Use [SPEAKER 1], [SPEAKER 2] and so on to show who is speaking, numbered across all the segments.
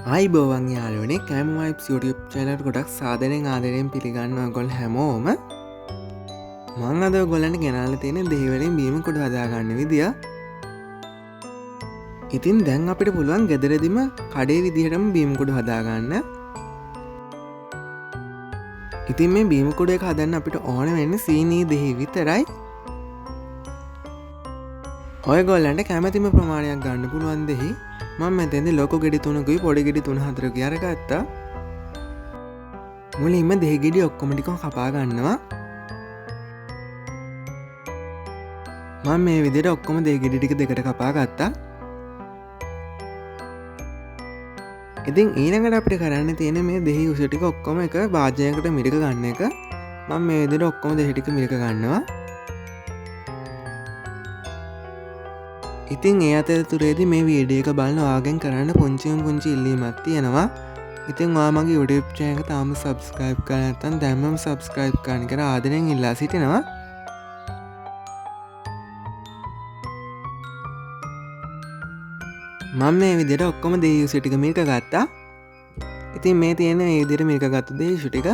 [SPEAKER 1] අයිබෝවන් යාලුවනේ කෑම්වයිප්ස් YouTube channel ගොඩක් සාධනයෙන් ආදරයෙන් පිළිගන්න ගොල් හැමෝම මං අද ගොලන්ට ගෙනාල තියෙන දේවලින් බීමකුඩ හදාගන්න විදිිය. ඉතින් දැන් අපිට පුළුවන් ගෙදරදිම කඩේ විදිහටම බීමකුඩු හදාගන්න. ඉතින් මේ බීමකුඩ එක හදන්න අපිට ඕන වෙන්න සීනී දෙහි විතරයි. ඔය ගොල්ලන්ට කැමතිම ප්‍රමාණයක් ගන්න පුළුවන් දෙහි මම මෙතැදි ලොක ගෙඩි තුනකුයි පොඩි ගෙඩි 3-4 අරගත්තා. මුලින්ම දෙහිගෙඩි ඔක්කොම ටික කපා ගන්නවා. මම මේ විදිහට ඔක්කොම දෙහිගෙඩි ටික දෙකට කපා ගත්තා. ඉතින් ඊළඟට අපිට කරන්න තියෙන මේ දෙහි උස ටික ඔක්කොම එක භාජනයකට මිරික ගන්න එක. මම මේ විදිහට ඔක්කොම දෙහි ටික මිරික ගන්නවා. ඉතින් ඒ අතරතුරේදී මේ වීඩියෝ එක බලන ඔයාගෙන් කරන්න පුංචි ඉල්ලීමක් තියෙනවා. ඉතින් ඔයා මගේ YouTube channel එක තාම subscribe කරලා නැත්නම් දැන්මම subscribe කරන්න කියලා ආදරෙන් ඉල්ලා සිටිනවා. මම මේ විදිහට ඔක්කොම දෙහි උස ටික මිරික ගත්තා. ඉතින් මේ තියෙන මේ විදිහට මිරික ගත්ත දෙහි උස ටික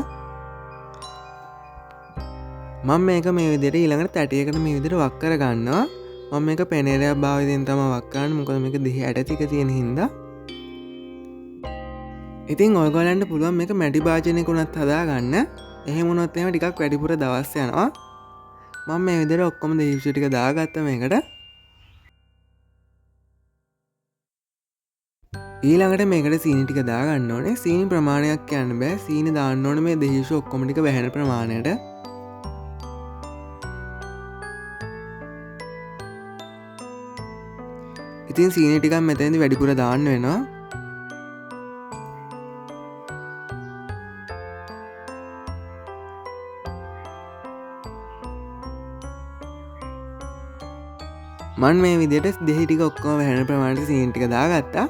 [SPEAKER 1] මම මේක මේ විදිහට ඊළඟට තැටියකට මේ විදිහට වක් කර ගන්නවා. මම මේක පෙනේරයක් භාවිතයෙන් තමයි වක් කරන්නේ. මොකද මේක දෙහි ඇට ටික තියෙන හින්දා. ඉතින් ඔයගොල්ලන්ට පුළුවන් මේක මැටි භාජනයක උනත් හදාගන්න. එහෙම වුණොත් එහෙම ටිකක් වැඩිපුර දවස් යනවා. මම මේ විදිහට ඔක්කොම දෙහි උස ටික දාගත්තා මේකට. ඊළඟට මේකට සීනි ටික දාගන්න ඕනේ. සීනි ප්‍රමාණයක් කියන්න බෑ. සීනි දාන්න ඕනේ මේ දෙහි උස ඔක්කොම ටික වැහෙන ප්‍රමාණයට. ඉතින් සීනි ටිකක් මෙතෙන්දි වැඩිපුර දාන්න වෙනවා. මම මේ විදිහට දෙහි ටික ඔක්කොම වැහෙන ප්‍රමාණයට සීනි ටික දාගත්තා.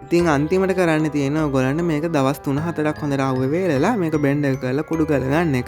[SPEAKER 1] ඉතින් අන්තිමට කරන්න තියෙනවා ඔයගොල්ලන්ට මේක දවස් 3-4ක් හොඳට අවුවේ වේලලා මේක බෙන්ඩර් කරලා කුඩු කරගන්න එක.